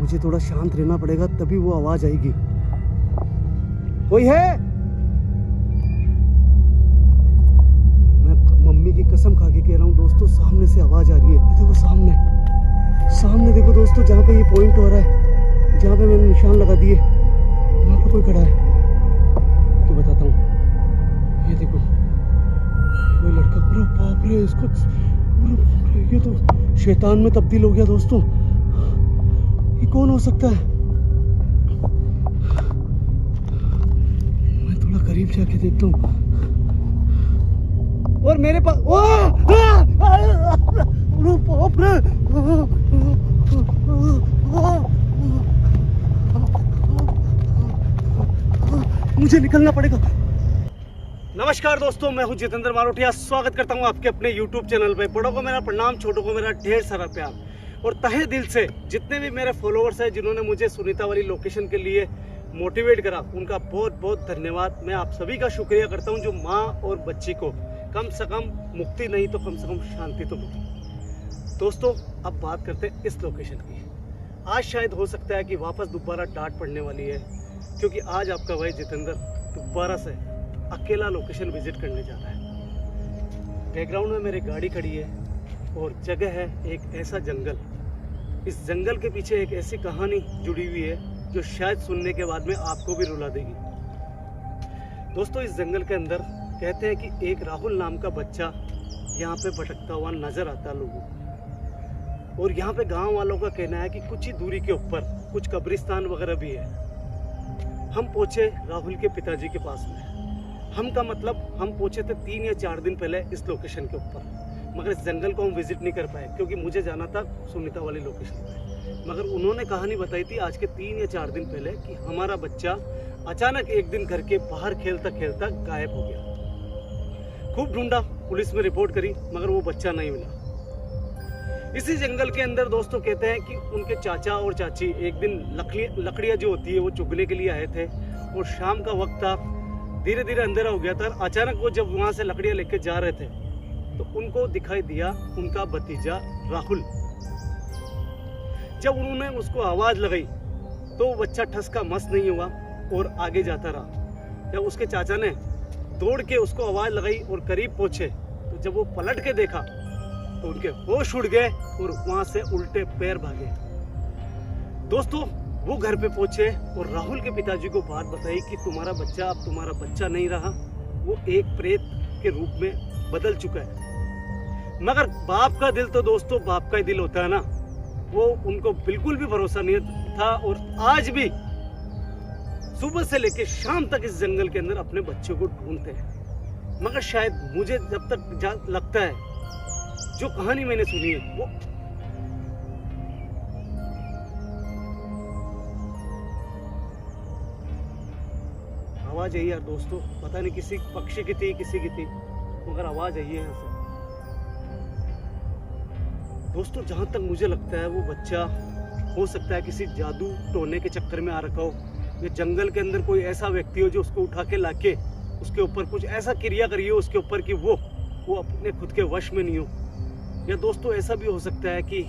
मुझे थोड़ा शांत रहना पड़ेगा, तभी वो आवाज आएगी। कोई है? मैं मम्मी की कसम खा के कह रहा हूँ दोस्तों, सामने से आवाज आ रही है। ये देखो सामने देखो दोस्तों, जहाँ पे ये पॉइंट हो रहा है, जहाँ पे मैंने निशान लगा दिए, वहाँ पे कोई खड़ा है। क्या बताता हूँ, ये देखो कोई लड़का। अरे बाप रे, इसको ये तो शैतान में तब्दील हो गया दोस्तों। ये कौन हो सकता है? मैं थोड़ा करीब जाके देखता हूँ। और मेरे पास बाप रे, मुझे निकलना पड़ेगा। नमस्कार दोस्तों, मैं हूं जितेंद्र मारोटिया। स्वागत करता हूं आपके अपने YouTube चैनल पे। बड़ों को मेरा प्रणाम, छोटों को मेरा ढेर सारा प्यार। और तहे दिल से जितने भी मेरे फॉलोअर्स हैं जिन्होंने मुझे सुनीता वाली लोकेशन के लिए मोटिवेट करा, उनका बहुत बहुत धन्यवाद। मैं आप सभी का शुक्रिया करता हूं जो माँ और बच्ची को कम से कम मुक्ति नहीं तो कम से कम शांति तो मिली। दोस्तों अब बात करते हैं इस लोकेशन की। आज शायद हो सकता है कि वापस दोबारा डांट पड़ने वाली है, क्योंकि आज आपका भाई जितेंद्र दोबारा से अकेला लोकेशन विजिट करने जा रहा है। बैकग्राउंड में मेरी गाड़ी खड़ी है और जगह है एक ऐसा जंगल। इस जंगल के पीछे एक ऐसी कहानी जुड़ी हुई है जो शायद सुनने के बाद में आपको भी रुला देगी। दोस्तों इस जंगल के अंदर कहते हैं कि एक राहुल नाम का बच्चा यहाँ पे भटकता हुआ नजर आता है लोगों को। और यहाँ पे गांव वालों का कहना है कि कुछ ही दूरी के ऊपर कुछ कब्रिस्तान वगैरह भी है। हम पहुंचे राहुल के पिताजी के पास में। हम का मतलब हम पहुंचे थे 3 या 4 दिन पहले इस लोकेशन के ऊपर, मगर इस जंगल को हम विजिट नहीं कर पाए क्योंकि मुझे जाना था सुनीता वाली लोकेशन पे। मगर उन्होंने कहानी बताई थी आज के 3 या 4 दिन पहले कि हमारा बच्चा अचानक एक दिन घर के बाहर खेलता खेलता गायब हो गया। खूब ढूंढा, पुलिस में रिपोर्ट करी, मगर वो बच्चा नहीं मिला। इसी जंगल के अंदर दोस्तों कहते हैं कि उनके चाचा और चाची एक दिन लकड़ियाँ जो होती है वो चुगने के लिए आए थे और शाम का वक्त था, धीरे धीरे अंधेरा हो गया था। अचानक वो जब वहां से लकड़ियां लेके जा रहे थे तो उनको दिखाई दिया उनका भतीजा राहुल। जब उन्होंने उसको आवाज लगाई तो वो बच्चा ठस का मस नहीं हुआ और आगे जाता रहा। जब उसके चाचा ने दौड़ के उसको आवाज लगाई और करीब पहुंचे तो जब वो पलट के देखा तो उनके होश उड़ गए और वहां से उल्टे पैर भागे। दोस्तों वो घर पे पहुंचे और राहुल के पिताजी को बात बताई कि तुम्हारा बच्चा अब तुम्हारा बच्चा नहीं रहा, वो एक प्रेत के रूप में बदल चुका है। मगर बाप का दिल तो दोस्तों बाप का ही दिल होता है ना, वो उनको बिल्कुल भी भरोसा नहीं था। और आज भी सुबह से लेकर शाम तक इस जंगल के अंदर अपने बच्चों को ढूंढते हैं। मगर शायद मुझे जब तक लगता है जो कहानी मैंने सुनी है वो आवाज आई यार दोस्तों, पता नहीं किसी पक्षी की थी किसी की थी, मगर आवाज आई है यहाँ से। दोस्तों जहां तक मुझे लगता है वो बच्चा हो सकता है किसी जादू टोने के चक्कर में आ रखा हो, या जंगल के अंदर कोई ऐसा व्यक्ति हो जो उसको उठा के लाके उसके ऊपर कुछ ऐसा क्रिया करी हो उसके ऊपर कि वो अपने खुद के वश में नहीं हो। या दोस्तों ऐसा भी हो सकता है कि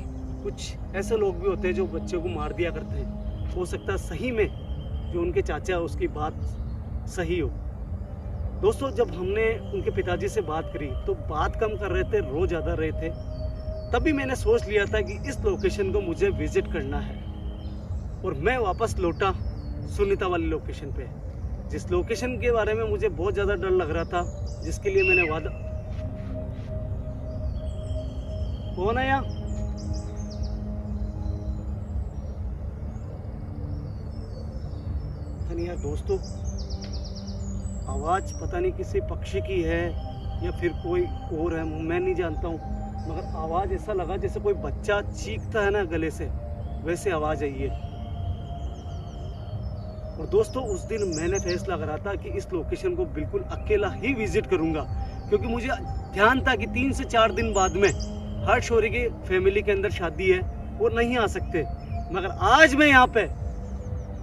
कुछ ऐसे लोग भी होते हैं जो बच्चे को मार दिया करते हैं। हो सकता है सही में जो उनके चाचा उसकी बात सही हो। दोस्तों जब हमने उनके पिताजी से बात करी तो बात कम कर रहे थे, रो ज्यादा रहे थे। तभी मैंने सोच लिया था कि इस लोकेशन को मुझे विजिट करना है और मैं वापस लौटा सुनीता वाली लोकेशन पे, जिस लोकेशन के बारे में मुझे बहुत ज्यादा डर लग रहा था, जिसके लिए मैंने वादा। कौन है यहाँ? यार दोस्तों आवाज पता नहीं किसी पक्षी की है या फिर कोई और है, मैं नहीं जानता हूँ, मगर आवाज ऐसा लगा जैसे कोई बच्चा चीखता है ना गले से, वैसे आवाज आई है। और दोस्तों उस दिन मैंने फैसला करा था कि इस लोकेशन को बिल्कुल अकेला ही विजिट करूंगा, क्योंकि मुझे ध्यान था कि 3 से 4 दिन बाद में हर्ष शौरी की फैमिली के अंदर शादी है और नहीं आ सकते। मगर आज मैं यहाँ पे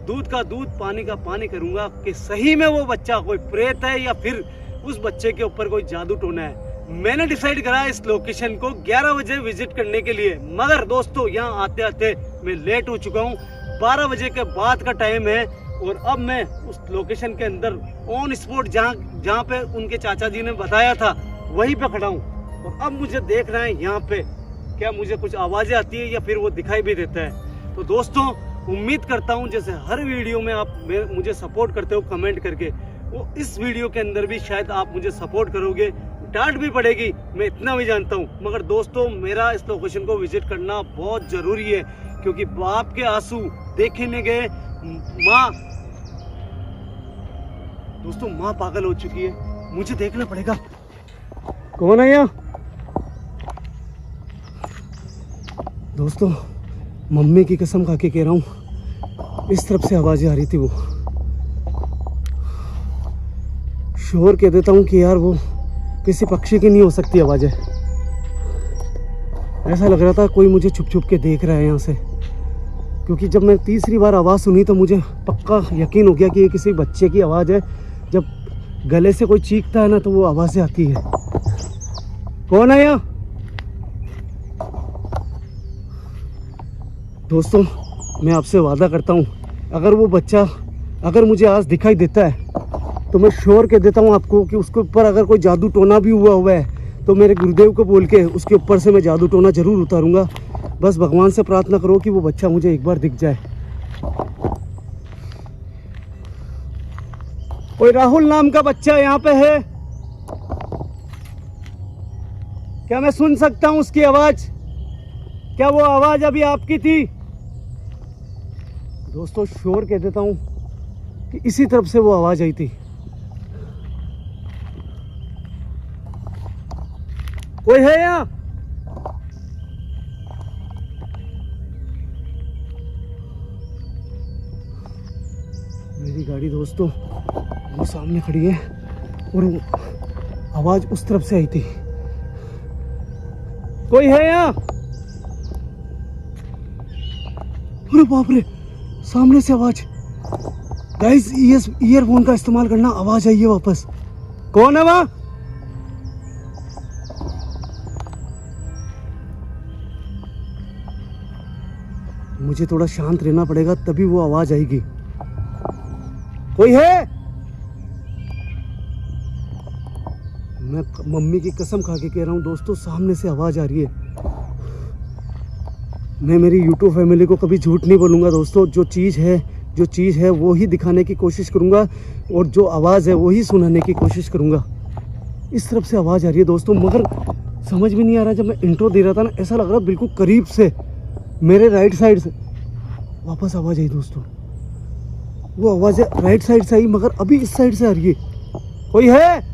दूध का दूध पानी का पानी करूंगा कि सही में वो बच्चा कोई प्रेत है या फिर उस बच्चे के ऊपर कोई जादू टोना है। मैंने डिसाइड करा इस लोकेशन को 11 बजे विजिट करने के लिए, मगर दोस्तों यहाँ आते आते मैं लेट हो चुका हूँ। 12 बजे के बाद का टाइम है और अब मैं उस लोकेशन के अंदर ऑन स्पॉट जहाँ पे उनके चाचा जी ने बताया था वहीं पे खड़ा हूँ। और अब मुझे देखना है यहाँ पे क्या मुझे कुछ आवाज़ें आती है या फिर वो दिखाई भी देता है। तो दोस्तों उम्मीद करता हूँ जैसे हर वीडियो में आप मुझे सपोर्ट करते हो कमेंट करके, वो इस वीडियो के अंदर भी शायद आप मुझे सपोर्ट करोगे। डांट भी पड़ेगी, मैं इतना भी जानता हूँ, मगर दोस्तों मेरा इस लोकेशन को विजिट करना बहुत ज़रूरी है क्योंकि बाप के आंसू देखने गए माँ, दोस्तों माँ पागल हो चुकी है, मुझे देखना पड़ेगा। कौन है यहाँ? दोस्तों मम्मी की कसम खा के कह रहा हूँ इस तरफ से आवाज़ें आ रही थी, वो शोर कह देता हूँ कि यार वो किसी पक्षी की नहीं हो सकती आवाज़ें। ऐसा लग रहा था कोई मुझे छुप छुप के देख रहा है यहाँ से, क्योंकि जब मैं तीसरी बार आवाज़ सुनी तो मुझे पक्का यकीन हो गया कि ये किसी बच्चे की आवाज़ है। जब गले से कोई चीखता है ना तो वो आवाज़ें आती है। कौन है यहाँ? दोस्तों मैं आपसे वादा करता हूँ अगर वो बच्चा अगर मुझे आज दिखाई देता है तो मैं श्योर कह देता हूँ आपको कि उसके ऊपर अगर कोई जादू टोना भी हुआ है तो मेरे गुरुदेव को बोल के उसके ऊपर से मैं जादू टोना ज़रूर उतारूंगा। बस भगवान से प्रार्थना करो कि वो बच्चा मुझे एक बार दिख जाए। कोई राहुल नाम का बच्चा यहाँ पे है क्या? मैं सुन सकता हूँ उसकी आवाज़? क्या वो आवाज़ अभी आपकी थी? दोस्तों श्योर कह देता हूँ कि इसी तरफ से वो आवाज़ आई थी। कोई है यहाँ? मेरी गाड़ी दोस्तों वो सामने खड़ी है और आवाज उस तरफ से आई थी। कोई है यहाँ? अरे बाप रे, सामने से आवाज। गाइस ईयरफोन का इस्तेमाल करना, आवाज आई है वापस। कौन है वहाँ? मुझे थोड़ा शांत रहना पड़ेगा तभी वो आवाज आएगी। कोई है? मैं मम्मी की कसम खा के कह रहा हूँ दोस्तों सामने से आवाज आ रही है। मैं मेरी YouTube फैमिली को कभी झूठ नहीं बोलूँगा दोस्तों। जो चीज़ है वो ही दिखाने की कोशिश करूँगा और जो आवाज़ है वो ही सुनाने की कोशिश करूँगा। इस तरफ से आवाज़ आ रही है दोस्तों, मगर समझ में नहीं आ रहा। जब मैं इंट्रो दे रहा था ना ऐसा लग रहा बिल्कुल करीब से मेरे राइट साइड से वापस आवाज़ आई दोस्तों। वो आवाज़ राइट साइड से आई मगर अभी इस साइड से आ रही है। कोई है?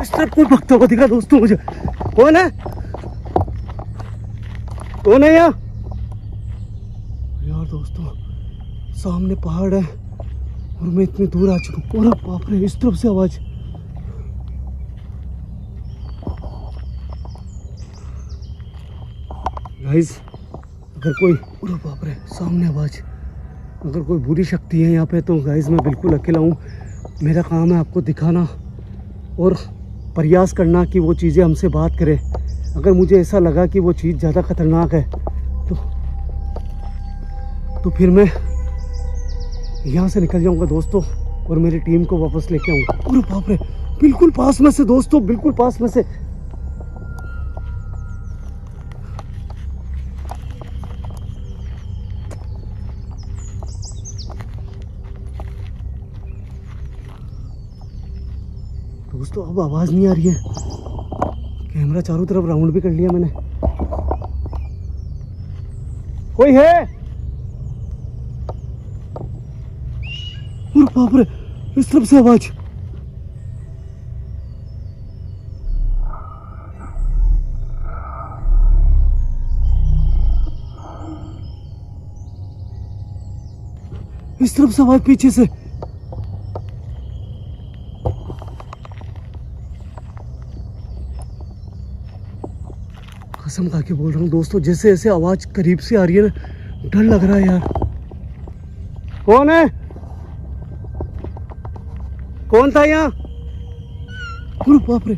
इस तरफ कोई भगता हुआ दिखा दोस्तों मुझे। कौन है? कौन है यहाँ? यार दोस्तों सामने पहाड़ है और मैं इतनी दूर आ चुका हूँ। अरे बाप रे, इस तरफ से आवाज। गाइस अगर कोई, अरे बाप रे सामने आवाज, अगर कोई बुरी शक्ति है यहाँ पे तो गाइस मैं बिल्कुल अकेला हूँ। मेरा काम है आपको दिखाना और प्रयास करना कि वो चीज़ें हमसे बात करें। अगर मुझे ऐसा लगा कि वो चीज़ ज़्यादा खतरनाक है तो फिर मैं यहाँ से निकल जाऊँगा दोस्तों और मेरी टीम को वापस लेके आऊँगा। अरे बाप रे, बिल्कुल पास में से दोस्तों, बिल्कुल पास में से। दोस्तों अब आवाज़ नहीं आ रही है। कैमरा चारों तरफ राउंड भी कर लिया मैंने। कोई है? अरे बाप रे, इस तरफ से आवाज। इस तरफ से आवाज पीछे से। कसम खा के बोल रहा हूँ दोस्तों, जैसे ऐसे आवाज करीब से आ रही है ना, डर लग रहा है यार। कौन है? कौन था यहाँ? अरे बाप रे,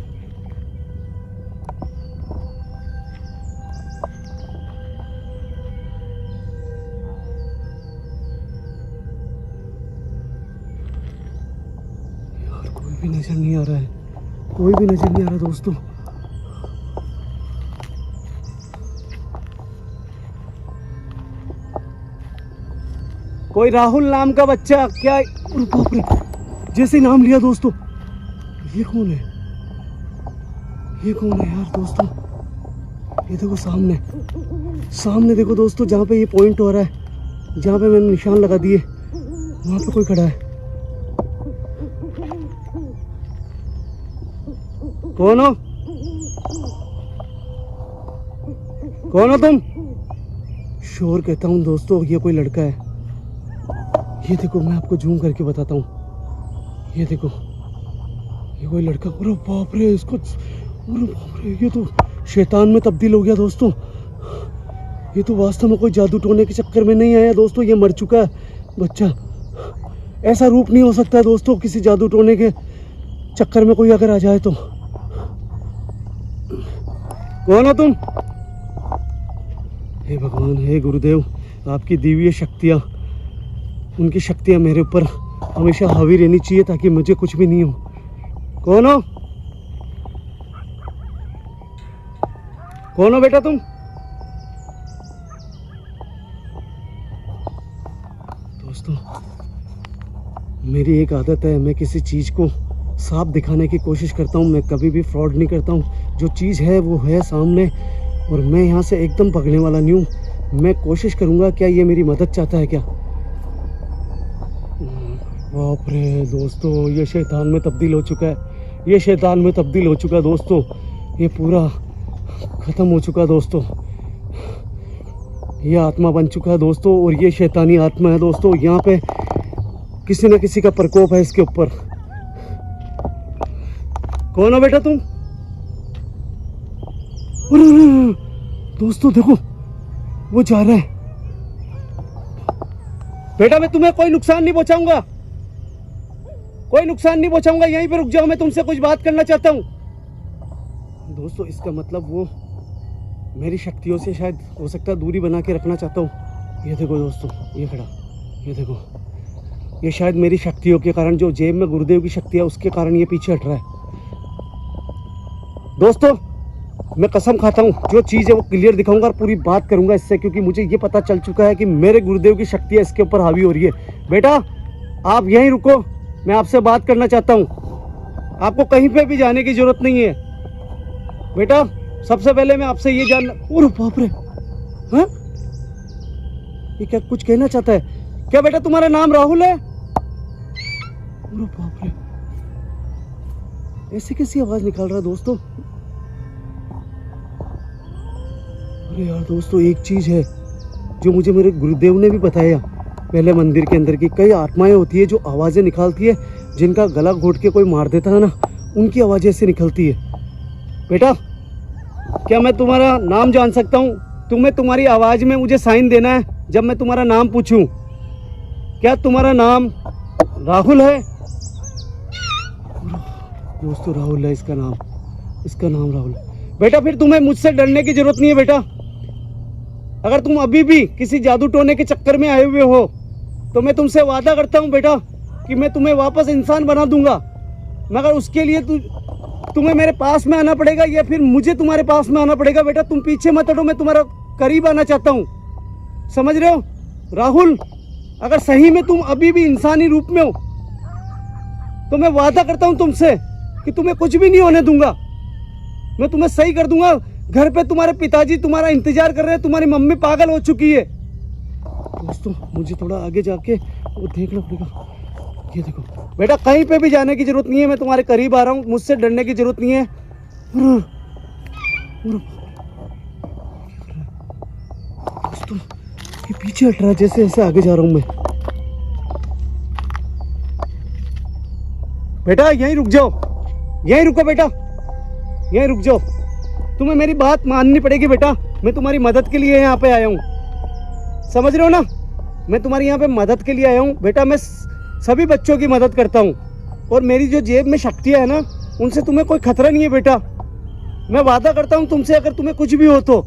नजर नहीं आ रहा है, कोई भी नजर नहीं आ रहा दोस्तों। कोई राहुल नाम का बच्चा क्या? अरे बाप रे, जैसे ही नाम लिया दोस्तों, ये कौन है? ये कौन है यार दोस्तों? ये देखो सामने, सामने देखो दोस्तों, जहाँ पे ये पॉइंट हो रहा है, जहाँ पे मैंने निशान लगा दिए, वहाँ पे कोई खड़ा है। कौन हो? कौन हो तुम? श्योर कहता हूँ दोस्तों, ये कोई लड़का है। ये देखो, मैं आपको जूम करके बताता हूँ। ये देखो, ये कोई लड़का। अरे बाप रे, इसको, अरे बाप रे, ये तो शैतान में तब्दील हो गया दोस्तों। ये तो वास्तव में कोई जादू टोने के चक्कर में नहीं आया दोस्तों, ये मर चुका है बच्चा। ऐसा रूप नहीं हो सकता है दोस्तों, किसी जादू टोने के चक्कर में कोई अगर आ जाए तो। कौन हो तुम? हे भगवान, हे गुरुदेव, आपकी दिव्य शक्तियाँ, उनकी शक्तियाँ मेरे ऊपर हमेशा हावी रहनी चाहिए ताकि मुझे कुछ भी नहीं हो। कौन हो? कौन हो बेटा तुम? दोस्तों, मेरी एक आदत है, मैं किसी चीज़ को साफ दिखाने की कोशिश करता हूँ। मैं कभी भी फ्रॉड नहीं करता हूँ। जो चीज़ है वो है सामने, और मैं यहाँ से एकदम भागने वाला नहीं हूँ। मैं कोशिश करूँगा, क्या ये मेरी मदद चाहता है क्या? बाप रे दोस्तों, ये शैतान में तब्दील हो चुका है। ये शैतान में तब्दील हो चुका है दोस्तों। ये पूरा ख़त्म हो चुका है दोस्तों। ये आत्मा बन चुका है दोस्तों, और ये शैतानी आत्मा है दोस्तों। यहाँ पे किसी न किसी का प्रकोप है इसके ऊपर। कौन हो बेटा तुम? अरे दोस्तों देखो, वो जा रहा है। बेटा, मैं तुम्हें कोई नुकसान नहीं पहुंचाऊंगा, कोई नुकसान नहीं पहुंचाऊंगा। यहीं पे रुक जाओ, मैं तुमसे कुछ बात करना चाहता हूँ। दोस्तों, इसका मतलब वो मेरी शक्तियों से शायद हो सकता है दूरी बना के रखना चाहता हूँ। ये देखो दोस्तों, ये खड़ा, ये देखो, ये शायद मेरी शक्तियों के कारण, जो जेब में गुरुदेव की शक्ति है उसके कारण ये पीछे हट रहा है। दोस्तों, मैं कसम खाता हूँ, जो चीज़ है वो क्लियर दिखाऊंगा और पूरी बात करूंगा इससे, क्योंकि मुझे ये पता चल चुका है कि मेरे गुरुदेव की शक्तियाँ इसके ऊपर हावी हो रही है। बेटा, आप यहीं रुको, मैं आपसे बात करना चाहता हूँ। आपको कहीं पे भी जाने की जरूरत नहीं है बेटा। सबसे पहले मैं आपसे ये जानना। ओह बाप रे, हाँ, ये क्या कुछ कहना चाहता है क्या? बेटा, तुम्हारा नाम राहुल है? ओह बाप रे, ऐसी कैसी आवाज निकाल रहा है दोस्तों? अरे यार दोस्तों, एक चीज है जो मुझे मेरे गुरुदेव ने भी बताया पहले मंदिर के अंदर की, कई आत्माएं होती है जो आवाजें निकालती है, जिनका गला घोट के कोई मार देता है ना, उनकी आवाजें ऐसे निकलती है। बेटा, क्या मैं तुम्हारा नाम जान सकता हूँ? तुम्हें तुम्हारी आवाज में मुझे साइन देना है जब मैं तुम्हारा नाम पूछूं। क्या तुम्हारा नाम राहुल है? दोस्तों, राहुल है इसका नाम, इसका नाम राहुल। बेटा, फिर तुम्हें मुझसे डरने की जरूरत नहीं है बेटा। अगर तुम अभी भी किसी जादू टोने के चक्कर में आए हुए हो तो मैं तुमसे वादा करता हूँ बेटा कि मैं तुम्हें वापस इंसान बना दूंगा, मगर उसके लिए तुम्हें मेरे पास में आना पड़ेगा, या फिर मुझे तुम्हारे पास में आना पड़ेगा। बेटा, तुम पीछे मत हटो, मैं तुम्हारा करीब आना चाहता हूँ, समझ रहे हो? राहुल, अगर सही में तुम अभी भी इंसानी रूप में हो तो मैं वादा करता हूँ तुमसे कि तुम्हें कुछ भी नहीं होने दूंगा। मैं तुम्हें सही कर दूंगा। घर पे तुम्हारे पिताजी तुम्हारा इंतजार कर रहे हैं, तुम्हारी मम्मी पागल हो चुकी है। दोस्तों, मुझे थोड़ा आगे जाके वो देखना पड़ेगा। ये देखो बेटा, कहीं पे भी जाने की जरूरत नहीं है, मैं तुम्हारे करीब आ रहा हूँ, मुझसे डरने की जरूरत नहीं है। दोस्तों, ये पीछे हट रहा है, जैसे जैसे आगे जा रहा हूँ मैं। बेटा, यहीं रुक जाओ, यहीं रुको बेटा, यहीं रुक जाओ। तुम्हें मेरी बात माननी पड़ेगी बेटा, मैं तुम्हारी मदद के लिए यहाँ पे आया हूँ, समझ रहे हो ना? मैं तुम्हारी यहाँ पे मदद के लिए आया हूँ बेटा। मैं सभी बच्चों की मदद करता हूँ, और मेरी जो जेब में शक्तियाँ है ना, उनसे तुम्हें कोई खतरा नहीं है बेटा। मैं वादा करता हूँ तुमसे, अगर तुम्हें कुछ भी हो तो,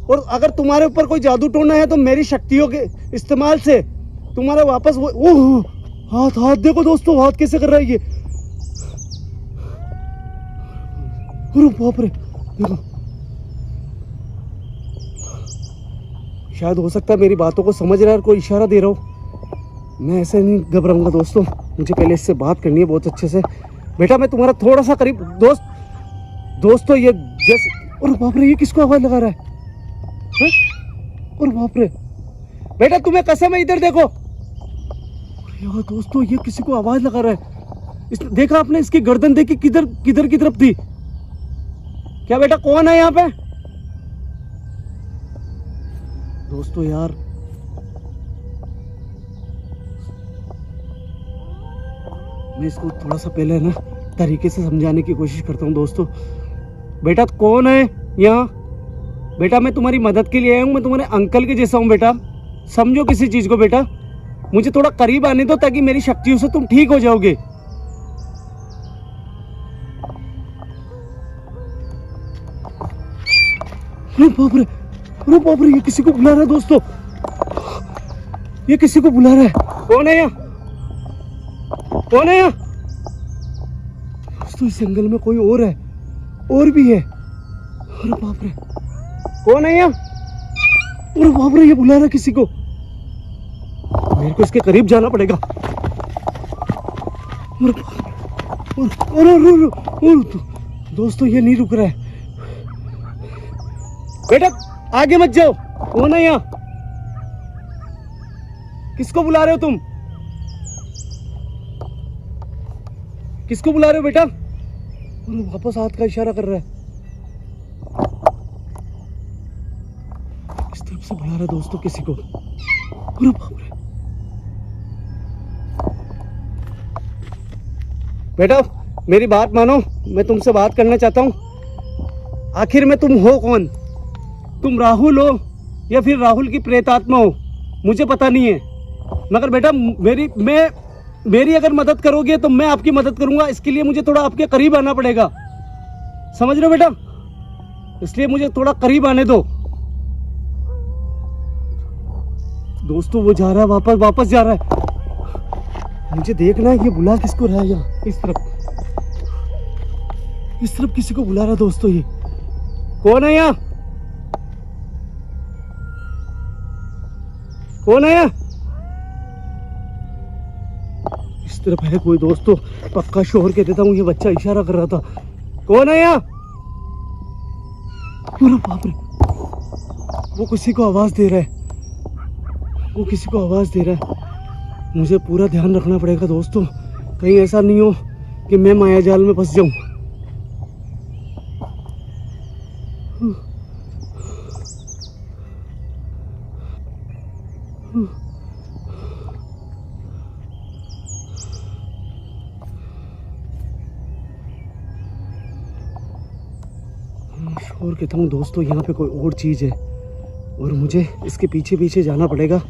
और अगर तुम्हारे ऊपर कोई जादू टोना है तो मेरी शक्तियों के इस्तेमाल से तुम्हारा वापस वो। ओह, हाथ हाथ देखो दोस्तों, हाथ कैसे कर रहा है ये। अरे बाप रे, देखो शायद हो सकता है मेरी बातों को समझ रहा है और कोई इशारा दे रहा हो। मैं ऐसे नहीं घबराऊंगा दोस्तों, मुझे पहले इससे बात करनी है बहुत अच्छे से। बेटा मैं तुम्हारा थोड़ा सा करीब दोस्तों ये जैसे, अरे बाप रे ये किसको आवाज लगा रहा है? अरे बाप रे बेटा तुम्हें कसम है, इधर देखो। यार दोस्तों ये किसी को आवाज लगा रहा है। देखा आपने इसकी गर्दन देखी किधर किधर की तरफ थी? क्या बेटा कौन है यहाँ पे? दोस्तों यार मैं इसको थोड़ा सा पहले ना तरीके से समझाने की कोशिश करता हूँ दोस्तों। बेटा कौन है यहाँ? बेटा मैं तुम्हारी मदद के लिए आया हूँ, मैं तुम्हारे अंकल के जैसा हूँ बेटा, समझो किसी चीज को। बेटा मुझे थोड़ा करीब आने दो ताकि मेरी शक्तियों से तुम ठीक हो जाओगे। अरे बाप रे ये किसी को बुला रहा है दोस्तों, ये किसी को बुला रहा है। कौन है यहाँ? कौन है यहाँ? दोस्तों इस जंगल में कोई और है, और भी है। अरे बाप रे कौन है यहाँ? अरे बाप रे ये बुला रहा है किसी को, मेरे को इसके करीब जाना पड़ेगा। दोस्तों ये नहीं रुक रहा है। बेटा आगे मत जाओ। कौन है यहाँ? किसको बुला रहे हो तुम? किसको बुला रहे हो बेटा? वापस हाथ का इशारा कर रहा है, इस तरफ से बुला रहा है दोस्तों किसी को। अरे बाप रे बेटा मेरी बात मानो, मैं तुमसे बात करना चाहता हूं। आखिर में तुम हो कौन? तुम राहुल हो या फिर राहुल की प्रेतात्मा हो? मुझे पता नहीं है, मगर बेटा मेरी अगर मदद करोगे तो मैं आपकी मदद करूंगा। इसके लिए मुझे थोड़ा आपके करीब आना पड़ेगा, समझ रहे हो बेटा? इसलिए मुझे थोड़ा करीब आने दो। दोस्तों वो जा रहा है, वापस जा रहा है। मुझे देखना है ये बुला किसको रहा है यहाँ। इस तरफ किसी को बुला रहा है दोस्तों। ये कौन है यहाँ? कौन है यहाँ? इस तरफ है कोई दोस्तों, पक्का शोर के देता हूँ, ये बच्चा इशारा कर रहा था। कौन है यहाँ? अरे बाप रे वो किसी को आवाज दे रहा है, वो किसी को आवाज दे रहा है। मुझे पूरा ध्यान रखना पड़ेगा दोस्तों, कहीं ऐसा नहीं हो कि मैं माया जाल में फंस जाऊं। शोर कहता हूँ दोस्तों, यहाँ पे कोई और चीज है और मुझे इसके पीछे पीछे जाना पड़ेगा।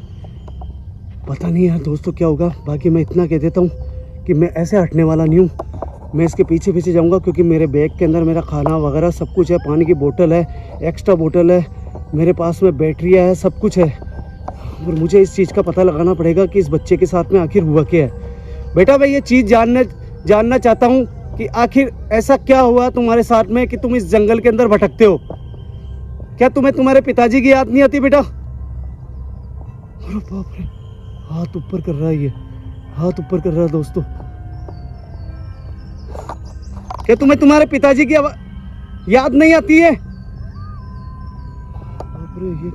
पता नहीं यार दोस्तों क्या होगा। बाकी मैं इतना कह देता हूँ कि मैं ऐसे हटने वाला नहीं हूँ, मैं इसके पीछे पीछे जाऊँगा, क्योंकि मेरे बैग के अंदर मेरा खाना वगैरह सब कुछ है, पानी की बोतल है, एक्स्ट्रा बोतल है, मेरे पास में बैटरियाँ है, सब कुछ है। और मुझे इस चीज़ का पता लगाना पड़ेगा कि इस बच्चे के साथ में आखिर हुआ क्या है। बेटा मैं ये चीज़ जानना चाहता हूँ कि आखिर ऐसा क्या हुआ तुम्हारे साथ में कि तुम इस जंगल के अंदर भटकते हो। क्या तुम्हें तुम्हारे पिताजी की याद नहीं आती बेटा? अरे बाप रे हाथ ऊपर कर रहा है, ये हाथ ऊपर कर रहा है दोस्तों। क्या तुम्हें तुम्हारे पिताजी की याद नहीं आती है? बाप रे ये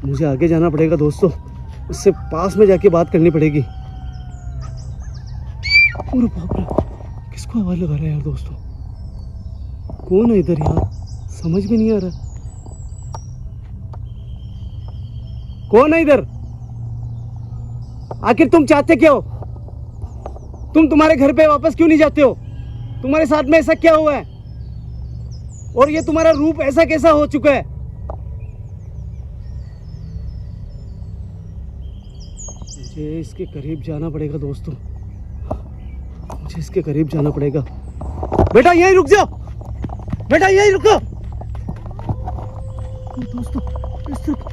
मुझे आगे जाना पड़ेगा दोस्तों, इससे पास में जाके बात करनी पड़ेगी। अरे बाप रे किसको आवाज लगा रहा है यार दोस्तों? कौन है इधर यार? समझ में नहीं आ रहा कौन है इधर। आखिर तुम चाहते क्या हो? तुम तुम्हारे घर पे वापस क्यों नहीं जाते हो? तुम्हारे साथ में ऐसा क्या हुआ है और ये तुम्हारा रूप ऐसा कैसा हो चुका है? मुझे इसके करीब जाना पड़ेगा दोस्तों, मुझे इसके करीब जाना पड़ेगा। बेटा यहीं रुक जाओ, बेटा यहीं रुको दोस्तों। इस तरफ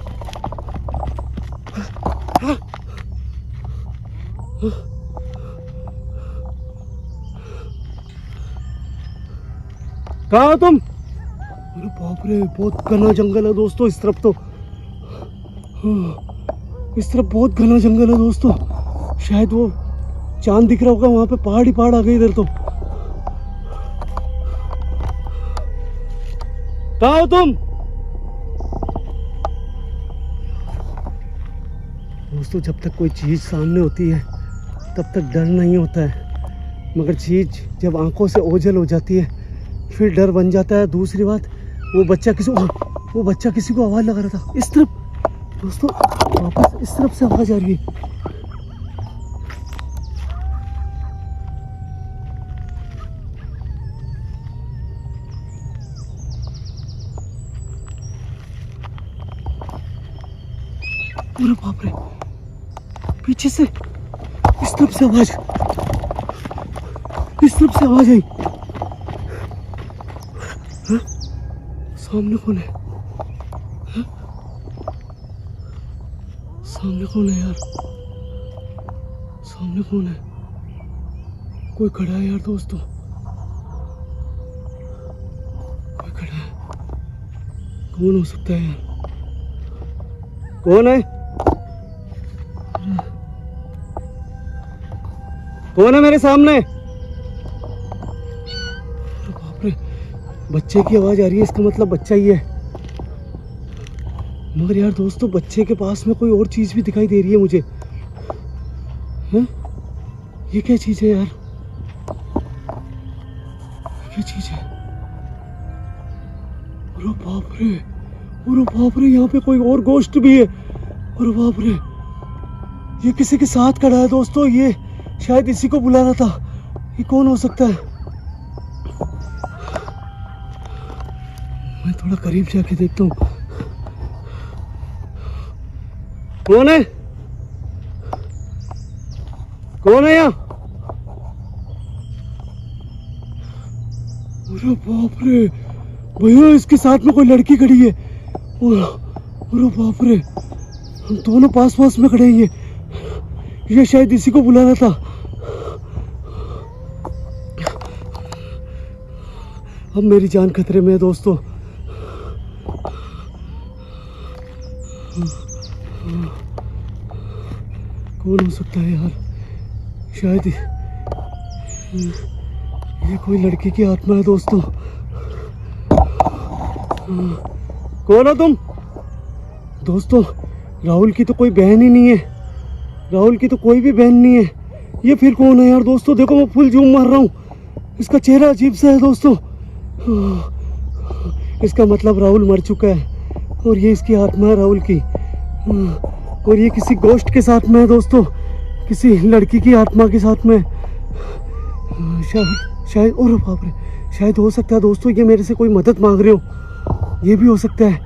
कहाँ हो तुम? अरे बाप रे, बहुत घना जंगल है दोस्तों इस तरफ तो। हाँ, इस तरफ बहुत घना जंगल है दोस्तों। शायद वो चांद दिख रहा होगा, वहां पे पहाड़ ही पहाड़ आ गए इधर तो। कहाँ हो तुम? दोस्तों जब तक कोई चीज़ सामने होती है तब तक डर नहीं होता है, मगर चीज़ जब आंखों से ओझल हो जाती है फिर डर बन जाता है। दूसरी बात, वो बच्चा किसी को आवाज़ लगा रहा था इस तरफ। दोस्तों वापस इस तरफ से आवाज़ आ रही है। अरे बाप रे, पीछे से इस तरफ से आवाज आई। हाँ? सामने कौन है? हाँ? सामने कौन है यार? सामने कौन है? कोई खड़ा है यार दोस्तों, कोई खड़ा है। कौन हो सकता है यार? कौन है? कौन है मेरे सामने? बाप रे, बच्चे की आवाज आ रही है, इसका मतलब बच्चा ही है। मगर यार दोस्तों बच्चे के पास में कोई और चीज भी दिखाई दे रही है मुझे। हैं? ये क्या चीज है यार? क्या चीज है? अरे बाप रे, यहाँ पे कोई और गोश्त भी है। अरे बाप रे, ये किसी के साथ खड़ा है दोस्तों। ये शायद इसी को बुला रहा था। ये कौन हो सकता है? मैं थोड़ा करीब जाके देखता हूँ। कौन है? कौन है यहाँ? अरे बाप रे भैया, इसके साथ में कोई लड़की खड़ी है। अरे बाप रे, हम दोनों पास पास में खड़े हैं। ये शायद इसी को बुला रहा था। अब मेरी जान खतरे में है दोस्तों। कौन हो सकता है यार? शायद ये कोई लड़की की आत्मा है दोस्तों। कौन हो तुम? दोस्तों राहुल की तो कोई बहन ही नहीं है। राहुल की तो कोई भी बहन नहीं है। ये फिर कौन है यार दोस्तों? देखो मैं फुल जूम मार रहा हूँ, इसका चेहरा अजीब सा है दोस्तों। इसका मतलब राहुल मर चुका है और ये इसकी आत्मा है राहुल की। और ये किसी गोश्त के साथ में है दोस्तों, किसी लड़की की आत्मा के साथ में। शायद और बाप रे, शायद हो सकता है दोस्तों ये मेरे से कोई मदद मांग रहे हो। ये भी हो सकता है,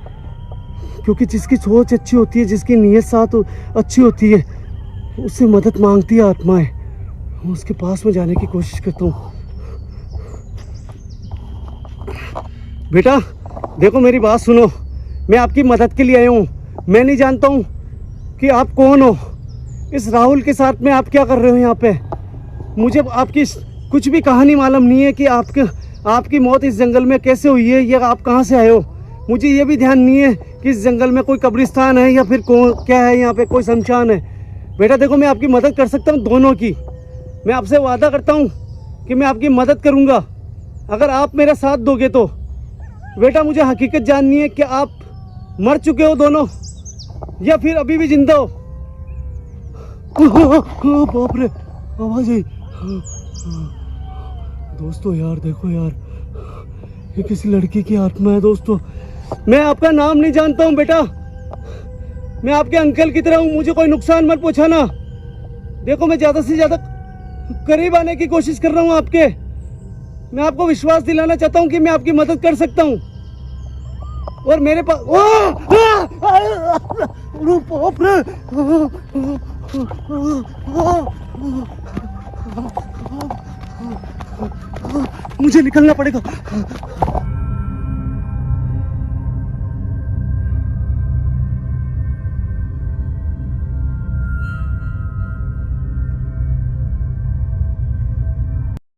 क्योंकि जिसकी सोच अच्छी होती है, जिसकी नीयत साथ अच्छी होती है, उससे मदद मांगती है आत्माएं। मैं उसके पास में जाने की कोशिश करता हूँ। बेटा देखो मेरी बात सुनो, मैं आपकी मदद के लिए आया हूँ। मैं नहीं जानता हूँ कि आप कौन हो। इस राहुल के साथ में आप क्या कर रहे हो यहाँ पे? मुझे आपकी कुछ भी कहानी मालूम नहीं है कि आपकी मौत इस जंगल में कैसे हुई है, या आप कहाँ से आए हो। मुझे ये भी ध्यान नहीं है कि इस जंगल में कोई कब्रिस्तान है या फिर क्या है, यहाँ पे कोई शमशान है। बेटा देखो मैं आपकी मदद कर सकता हूँ दोनों की। मैं आपसे वादा करता हूँ कि मैं आपकी मदद करूँगा अगर आप मेरा साथ दोगे तो। बेटा मुझे हकीकत जाननी है कि आप मर चुके हो दोनों या फिर अभी भी जिंदा हो। बाप रे, आवाज आई। दोस्तों यार देखो यार, ये किसी लड़की की आत्मा है दोस्तों। मैं आपका नाम नहीं जानता हूँ बेटा, मैं आपके अंकल की तरह हूँ। मुझे कोई नुकसान मत पहुंचाना। देखो मैं ज्यादा से ज्यादा करीब आने की कोशिश कर रहा हूँ आपके। मैं आपको विश्वास दिलाना चाहता हूँ कि मैं आपकी मदद कर सकता हूँ। और मेरे पास बाप रे, मुझे निकलना पड़ेगा।